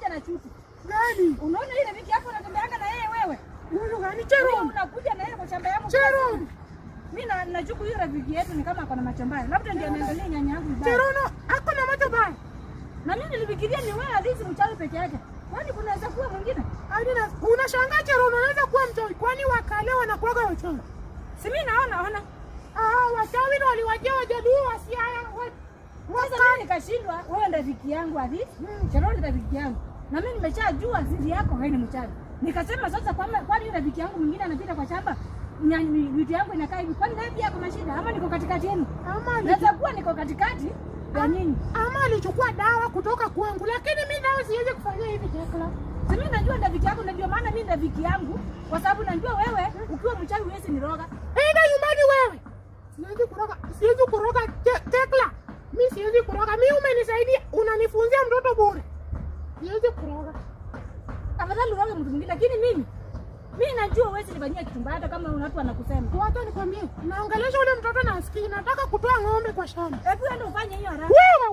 anakuja na chuki. Nani? Unaona ile rafiki yako unatembeanga na yeye wewe? Huyu gani Chero? Unakuja na yeye kwa shamba yangu. Chero. Mimi nachuku hiyo rafiki yetu ni kama akona macho mbaya. Labda ndiye anaangalia nyanya yangu mbaya. Chero no, ako na macho mbaya. Na mimi nilifikiria ni wewe Alizi mchawi peke yake. Kwani kunaweza kuwa mwingine? Adina, unashangaa Chero unaweza kuwa mchawi kwani wakale wanakuaga wachawi? Si mimi naona. Wachawi ndio waliwajia wajadui wasiaya. Sasa mimi nikashindwa, wewe ndio rafiki yangu Alizi. Chero ndio rafiki yangu. Na mimi nimeshajua siri yako haina mchawi. Nikasema sasa kwani rafiki yangu mwingine anapita kwa shamba? Vitu yangu inakaa hivi. Kwani naye pia kuna shida ama niko katikati yenu? Naweza kuwa niko katikati ya nini? Ama alichukua dawa kutoka kwangu, lakini mimi nao siwezi kufanya hivi Tekla. Mimi najua rafiki yangu na ndio maana mimi rafiki yangu kwa sababu najua wewe ukiwa mchawi huwezi niroga. Enda nyumbani wewe. Siwezi kuroga Tekla. Mimi siwezi kuroga. Mimi umenisaidia, unanifunzia mtoto bure. Siwezi kuroga. Afadhali uroge mtu mwingine lakini mimi najua huwezi nifanyia kitu mbaya hata kama watu wanakusema. Wacha nikwambie, naongelesha ule mtoto na asikii, nataka kutoa ng'ombe kwa shamba. Hebu enda ufanye hiyo haraka. Wewe